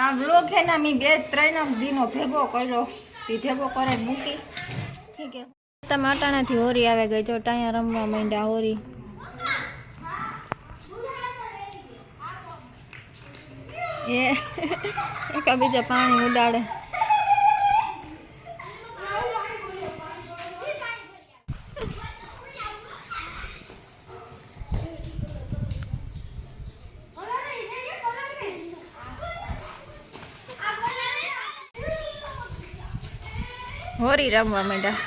આ બ્લોગ છે ને મેં 2-3 દિનો ભેગો કર્યો તે ભેગો કરે મૂકી ઠીક છે ટમાટાણાથી હોરી આવે ગઈ જો ટાયા રમવા માંડ્યા હોરી એક બીજા પાણી ઉડાડે હોરી રમવા માંડ્યા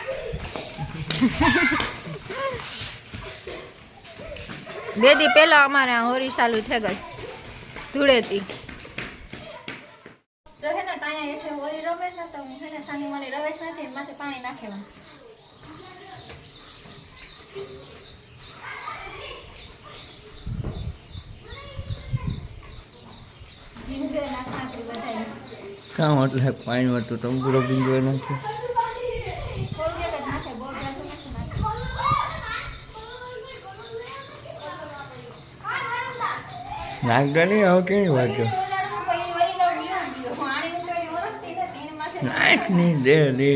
બે દી પહેલા અમારે આ હોરી ચાલુ થઈ ગઈ ધૂળેથી જો હે ને ટાયા એટલે હોરી રમે ને તો હું હે ને સાની માની રવેશ નથી માથે પાણી નાખેવાનું કામ એટલે પાણી વાળું ટંબુરો બીંજવા નાખ્યો નાગવાની આવો કેવી વાત છે નાખ ની દે દે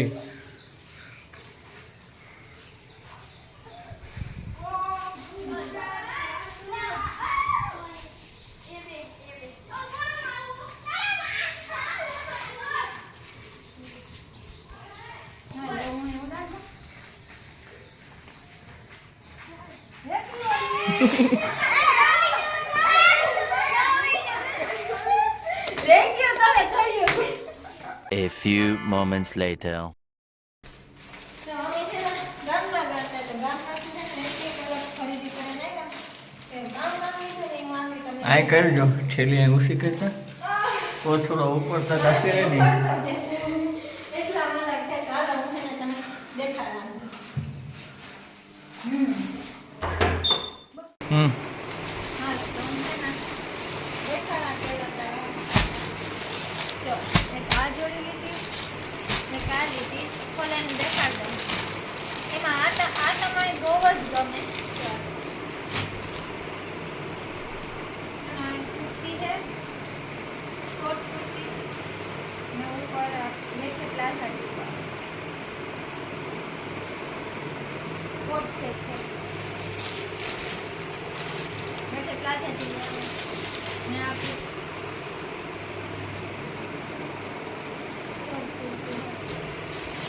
A few moments later. આ કરજો છેલ્લી ઉસી કરતા થોડો ઉપર થતા હશે ને कोट सेट है बैठे प्लाजा जी मैं आप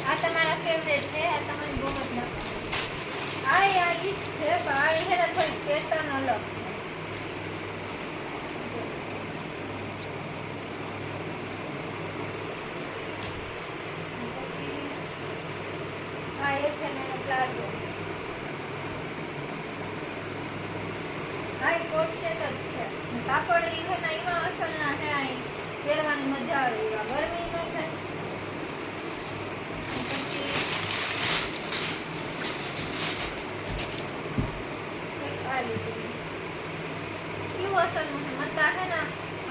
आ तुम्हारा फेवरेट है आ तुम्हारी बहुत लगता आ यार इस छे बाई है ना थोड़ी पेटर्न अलग आ एक है ना प्लाजो આ કોટ સેટ જ છે કાપડ ઈ છે ને એમાં અસલના છે આ પહેરવાની મજા આવે એવા ગરમી ન થાય પછી એક આ લીધું કેવું અસલનું છે મને છે ને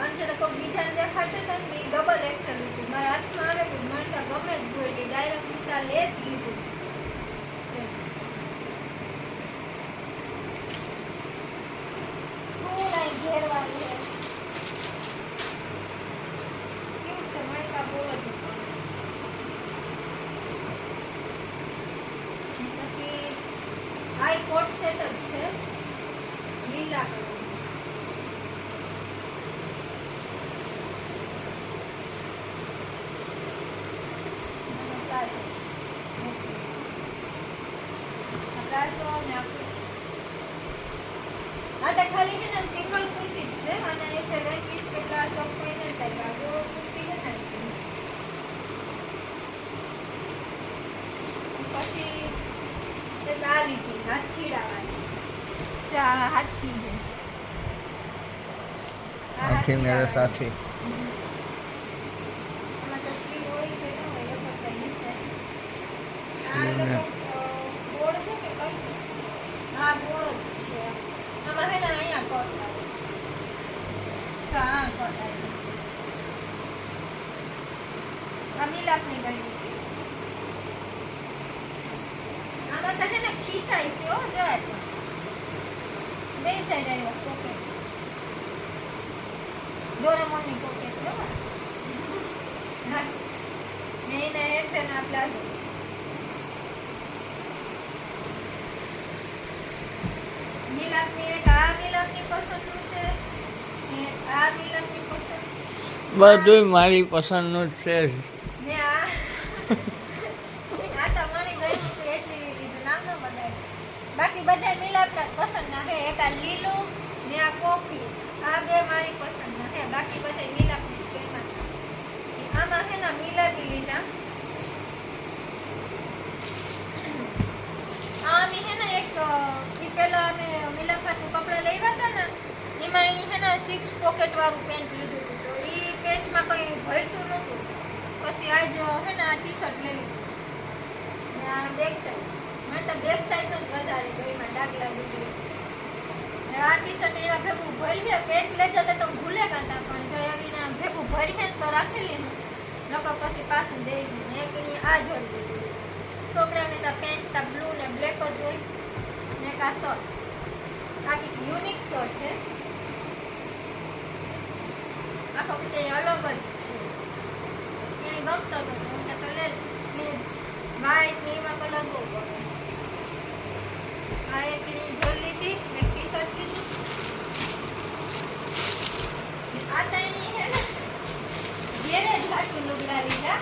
અંશે તો કોઈ બીજાને દેખાડતે હતા ને ડબલ એક્સેલ લીધું મારા હાથમાં આવે કે મને તો ગમે જ હોય એટલે ડાયરેક્ટ ઉઠા લે જ લીધું घेरवाली है क्यों समय का बहुत પછી આ કોટ સેટ જ છે લીલા કલર આ તો ખાલી છે ને સિંગલ કુર્તી જ છે અને એટલે લેગીસ કે પ્લાઝો કોઈ ન થાય આ વો કુર્તી છે ને પછી તે આ લીધી હાથીડા વાળી ચા હાથી છે હાથી મેરા સાથી આમાં તો સ્લીવ હોય કે ન હોય એ પતા નહીં થાય આ બોર્ડ છે કે કઈ આ બોર્ડ જ છે આમાં હે ને અહીંયા કોટ લાગે ચા કોટ લાગે આ મિલાપની ગઈ હતી આમાં તો હે ને ખીસાઈ છે હો જાય તો બે સાઈડ આવ્યો પોકેટ ડોરેમોનની પોકેટ બરાબર હા ને એના હેઠે ના પ્લાઝો મિલાપની એક આ મિલાપની પસંદનું છે ને આ મિલાપની પસંદ બધું મારી પસંદનું જ છે જ. ને આ તો મને ગયું હતું એટલી લીધું નામ ન બગાડ બાકી બધા મિલાપના જ પસંદના છે એક આ લીલું ને આ કોફી આ બે મારી પસંદના છે બાકી બધા મિલાપની કેમાં આમાં છે ને મિલાપી લીધા આમી હે ને એક ઈ પેલા અમે મિલાફાટનું કપડા લેવા હતા ને એમાં એની હે ને 6 પોકેટ વાળું પેન્ટ લીધું હતું તો ઈ પેન્ટમાં કંઈ ભરતું નહોતું પછી આજ હે ને આ ટી શર્ટ લઈ લીધું ને આ બેક સાઈડ મને તો બેક સાઈડનું જ વધારે ગયું ડાગલા લીધું ને આ ટી શર્ટ એના ભેગું ભરીને પેન્ટ લઈ જતા તો ભૂલે કાંતા પણ જો એવીને ભેગું ભરીને તો રાખેલી ને નકર પછી પાછું દઈ દીધું એક એની આ જોડી દીધું છોકરાને તો પેન્ટ તો બ્લુ ને બ્લેક જ હોય ને એક આ શર્ટ આ કંઈક યુનિક શર્ટ છે આખો કંઈક અલગ જ છે એને ગમતો નહોતો હું તો લે એને વ્હાઈટ ને એવા કલર બહુ ગમે આ એક એની જોઈ લીધી એક ટી શર્ટ લીધું આ તો એની હે ને ગેરેજ હાટું લુગડા લીધા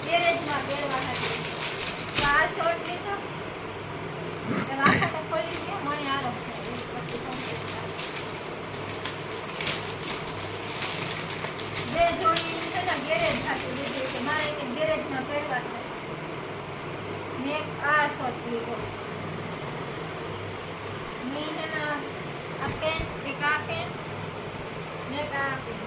ગેરેજમાં પહેરવા હતી તો આ શર્ટ લીધો તો આખા તો ખોલી ગયો મને આરામ થયો પછી complete થાય. બે જોડી છે ને ગેરેજ હાટું લીધું કે મારે એને ગેરેજમાં પહેરવા થાય મેં એક આ શર્ટ લીધો ને હે ને આ પેન્ટ એક આ પેન્ટ ને એક આ પેન્ટ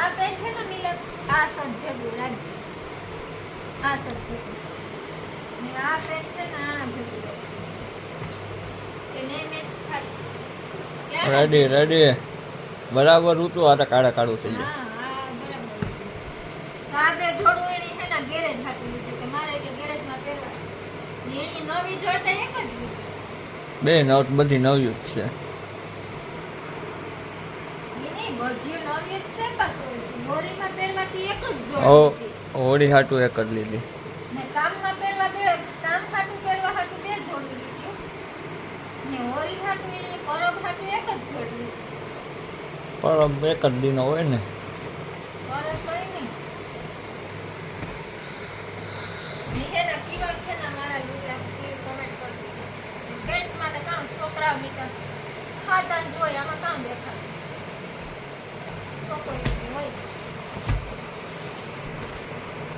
આ પેન્ટ છે ને મિલા આ શર્ટ ભેગું રાખજે આ શર્ટ ભેગું ને આ પેન્ટ છે ને આના ભેગું રાખજે કે નહીં મેચ થાય રેડી રેડી બરાબર ઊતું આ તો કાળા કાળું થઈ જાય. હા આ બરાબર હતું. તો આ બે જોડું એની છે ને ગેરેજ હાટું લીધું કે મારે કે ગેરેજમાં પહેરવા ને એની નવી જોડતા એક જ લીધી બે નવ બધી નવી જ છે. એની બધી નવી જ છે પણ હોળીમાં પહેરવાથી એક જ ઓ જોડી હતી. હોળી હાટું એક જ લીધી. ને કામમાં પહેરવા બે કામ હાટું પહેરવા હાટું બે જોડી લીધી ને હોળી હાટું એની પરબ હાટું એક જ જોડી લીધી પણ એક જ દિન હોય ને પરબ કરીને નિહેના કીવા છે ને મારા લુગડા કેવી કમેન્ટ કરતી પેન્ટમાં તો કામ છોકરાઓની તો હાથાં જોઈ આમાં કામ દેખાય છોકરી હોય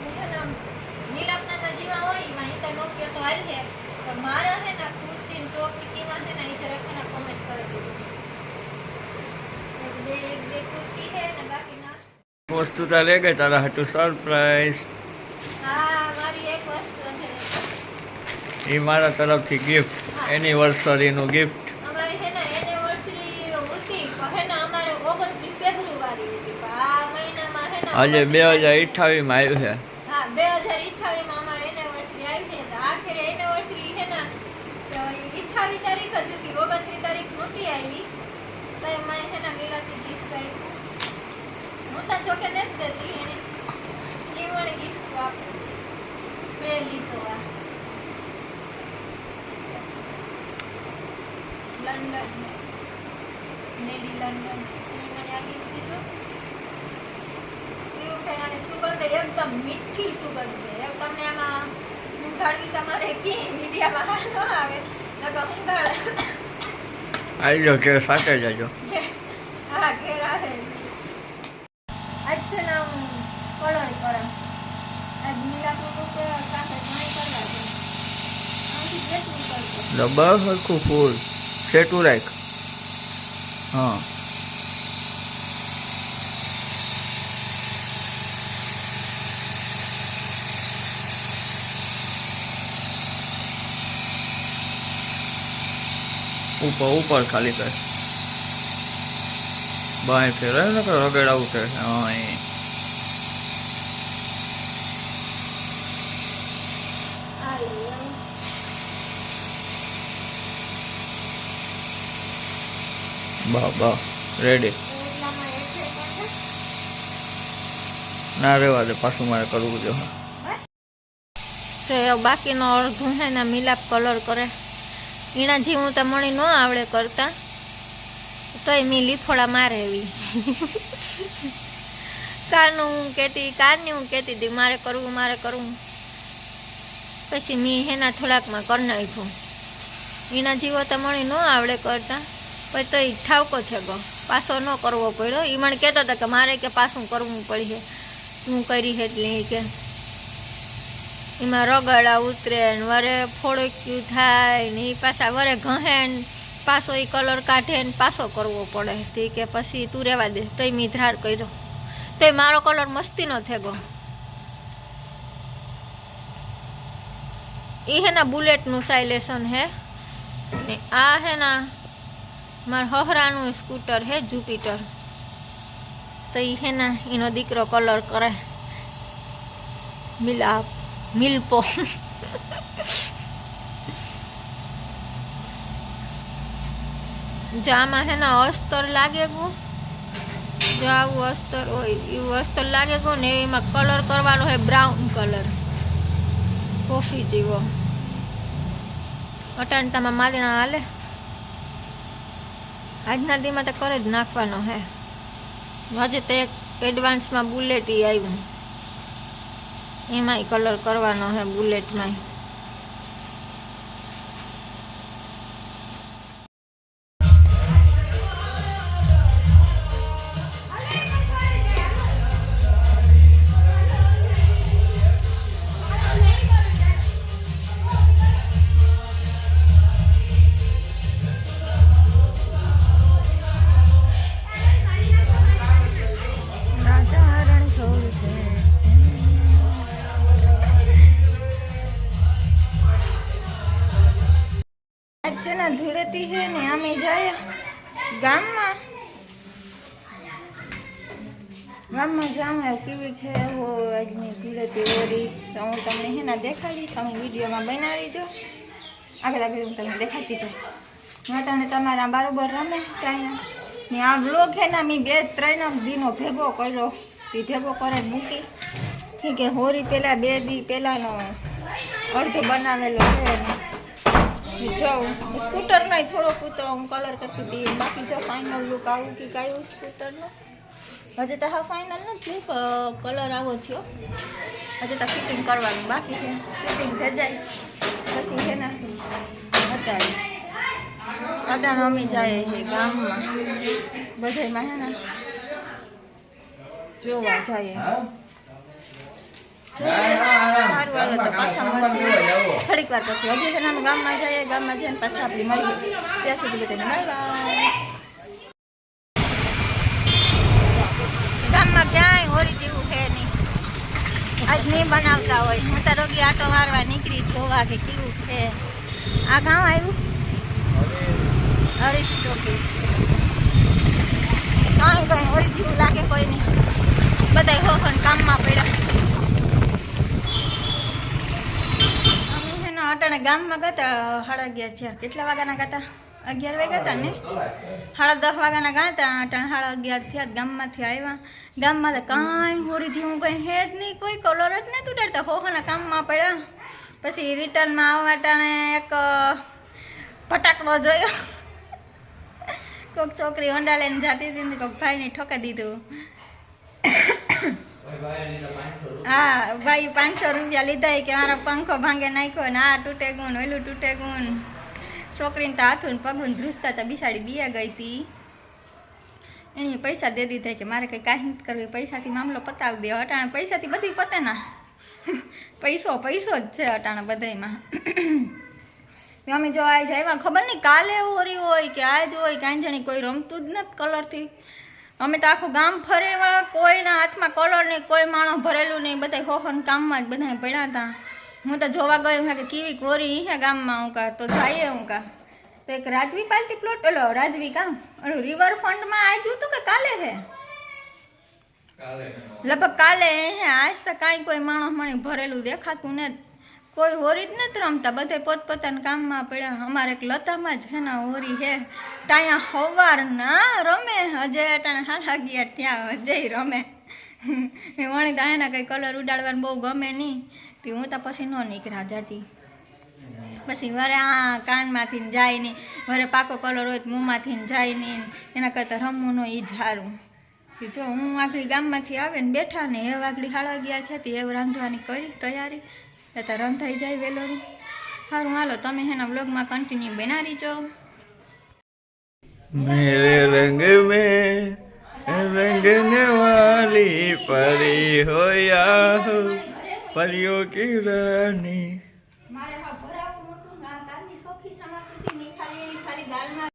નિહેના મિલાપના તો જીવા હોય એમાં ઈ તો નોકિયો તો હાલ છે તો મારા છે ને કુર્તી ને ટોપીમાં છે ને ઈ જરાક છે ને કમેન્ટ કરી દેજો એક બે કુર્તી છે ને બાકી ના વસ્તુ તો લઈ ગઈ તારા હાટું સરપ્રાઈઝ. હા મારી એક વસ્તુ છે એ મારા તરફથી ગિફ્ટ એનિવર્સરીનું ગિફ્ટ. અમારી છે ને એનિવર્સરી હતી પણ છે ને અમારે 29 ફેબ્રુઆરી હતી પણ આ મહિનામાં છે ને આજે 2028 માં આવ્યું છે. હા 2028 માં અમારી એનિવર્સરી આવી છે તો આખરે એનિવર્સરી છે ને તો 28 તારીખ જ હતી 29 તારીખ નહોતી આવી તો એ મને છે ને મિલાતી ગિફ્ટ આપ્યું હું તો જોકે નથી દેતી એને એ મને ગિફ્ટ આપે સ્પ્રે લીધો આ લંડન નેડી લંડન એને મને આ ગિફ્ટ દીધું એવું ફેરાની સુગંધ એકદમ મીઠી સુગંધ છે એવું તમને આમાં ઊંઘાડવી તમારે ક્યાંય મીડિયામાં ન આવે નકર ઊંઘાડ આવી જાઓ કે સાથે જજો. હા ઘેર આવે આજ છે ને હું કલર કરા આજ મિલાપુર કે કાંઠે ઘણી કરવા છે આથી જેટલી કરતો ડબ્બા સરખું ફૂલ સેટું રાખ. હા ઉપર ખાલી કર બાય ફેર ને રગડાવું છે. હા એ આ લઈ આવું બા રેડી. એટલામાં ના રહેવા દે, પાછું મારે કરવું જો. તો બાકીનો અડધું હે ને મિલાપ કલર કરે. એના જેવું તો મને ન આવડે કરતા, તોય મેં લીફોડા મારે એવી. કારની હું કહેતી હતી મારે કરવું. પછી મેં એના થોડાકમાં કરી નાખ્યું. એના જેવો તો મને ન આવડે કરતા, પછી તો એ ઠાવકો છે ગો, પાછો ન કરવો પડ્યો. એ મને કહેતા હતા કે મારે કે પાછું કરવું પડશે, હું કરી એટલે કે એમાં રગડા ઉતરે ને વરે ફોડક્યું થાય ને એ પાછા વરે ઘહે ને પાછો એ કલર કાઢે ને પાછો કરવો પડે. ઠીક કે પછી તું રહેવા દે. તોય મેં ધાર કર્યો, તોય મારો કલર મસ્તીનો થેગો. એ હે ના બુલેટનું સાઇલેશન હે ને આ હે ના મારા હહરાનું સ્કૂટર હે જુપિટર. તો એ હે ના એનો દીકરો કલર કરે મિલ્પો. જો આમાં હે ના અસ્તર લાગે ગયું, જો આવું અસ્તર હોય એવું અસ્તર લાગે ગયું ને એમાં કલર કરવાનો હોય બ્રાઉન કલર, કોફી જેવો. અટાણતામાં માલણા હાલે, આજના દીમાં તો કરે જ નાખવાનો હે. હજી તો એક એડવાન્સમાં બુલેટ આવ્યું, એમાંય કલર કરવાનો હે બુલેટમાંય. ધૂળેટી છે ને અમે જાય ગામમાં જાઉં કેવી છે આજની ધૂળેટી ઓરી. તો હું તમને હે ને દેખાડી, તમે વિડીયોમાં બનાવી દો, આગળ હું તમને દેખાડતી જાઉં. માટે તમારા બરાબર રમે ત્યાં ને આ બ્લોગ છે ને મેં 2-3 દીનો ભેગો કર્યો. એ ભેગો કરે મૂકી કે હોરી પહેલાં 2 દી પહેલાંનો અડધો બનાવેલો છે. જો સ્કૂટરનો થોડોક તો હું કલર કરતી હતી, બાકી જો ફાઇનલ લુક આવું કે કાંઈ સ્કૂટરનો હજી તો હા ફાઇનલ નથી, કલર આવો થયો. હજી તો ફિટિંગ કરવાનું બાકી છે. ફિટિંગ થઈ જાય પછી છે ને અટાણે અમે જાય છે ગામમાં બધામાં હે ને જોવા જાય. સારું હાલો તો પાછા મળીએ થોડીક વાર પછી. હજી છે ને અમે ગામમાં જઈને પાછા આપણી મળીએ. ત્યાં સુધી બધાને બાય બાય. ગામમાં ક્યાંય હોરી જેવું છે નહીં, આજ નહીં બનાવતા હોય. હું તો રોગી આટો મારવા નીકળી જોવા કે કેવું છે. આ ગામ આવ્યું અરિસ્ટોકીસ. કાંઈ હોરી જેવું લાગે કોઈ નહીં, બધા હોફન કામમાં પડ્યા. અટાણે ગામમાં ગયા 11:30 થયા. કેટલા વાગ્યાના ગયા? 11 વાગ્યા હતા ને, 10:30 વાગ્યાના ગયા હતા. અટાણે 11:30 થયા. ગામમાંથી આવ્યા. ગામમાં તો કાંઈ હોરી જેવું કંઈ હે જ નહીં, કોઈ કલર જ નહીં ઉડાડતા. હોવાના કામમાં પડ્યા. પછી રિટર્નમાં આવવા અટાણે એક ફટાકડો જોયો. કોઈક છોકરી હોન્ડા લઈને જતી હતી ને કોઈક ભાઈને ઠોકી દીધું. હા ભાઈ 500 રૂપિયા લીધા કે મારો પંખો ભાંગે નાખ્યો ને આ તૂટે ગુણ ઓલું તૂટે ગુણ. છોકરીને તો હાથું પગું ધ્રુસતા હતા, બિસાડી બીયા ગઈ હતી. એને પૈસા દે દીધા કે મારે કંઈ કાંઈ નથી કરવી, પૈસાથી મામલો પતાવી દે. અટાણે પૈસાથી બધી પતે ના, પૈસો જ છે અટાણે બધામાં. અમે જો આ જાય ખબર નહીં કાલે હોરી હોય કે આજ હોય, કાંઈ જાણી કોઈ રમતું જ નથી કલરથી. અમે તો આખું ગામ ફરેવા, કોઈના હાથમાં કલર નહીં, કોઈ માણસ ભરેલું નહીં, બધા હોહન કામમાં જ બધા પડ્યા હતા. હું તો જોવા ગઈ કે કેવી કોરી હે ગામમાં. હું કા તો જઈએ હું કા તો એક રાજવી પાર્ટી પ્લોટ ઓલો રાજવી કામ ઓલું રિવરફ્રન્ટમાં આવ્યું હતું કે કાલે હે લગભગ કાલે હે. આજ તો કાંઈ કોઈ માણસ મને ભરેલું દેખાતું નથી, કોઈ હોરી જ નથી રમતા, બધે પોતપોતાના કામમાં પડ્યા. અમારે એક લતામાં જ હે ને હોરી હે, ટાયા સવાર ના રમે. અજય અટાણે 11:30 ત્યાં અજય રમે. એ વણી તો એના કંઈ કલર ઉડાડવાનું બહુ ગમે નહીં તે હું તો પછી ન નીકળ્યા જતી પછી વરે આ કાનમાંથી ને જાય નહીં વરે પાકો કલર હોય તો મોંમાંથી ને જાય નહીં એના કરતાં રમવું ન એ જ સારું જો હું આગળ ગામમાંથી આવે ને બેઠા ને એ આગળ 11:30 થતી એવું રાંધવાની કરી તૈયારી તો રંધાઈ જાય વહેલું સારું હાલો તમે એના વ્લોગમાં કન્ટિન્યુ બનાવી જો मेरे रंग में रंगने वाली परी हो या हो परियों की रानी મારે હા ભરાવું નહોતું ના કારની સોખી સમાપ્તિ ની ખાલી ગાલમાં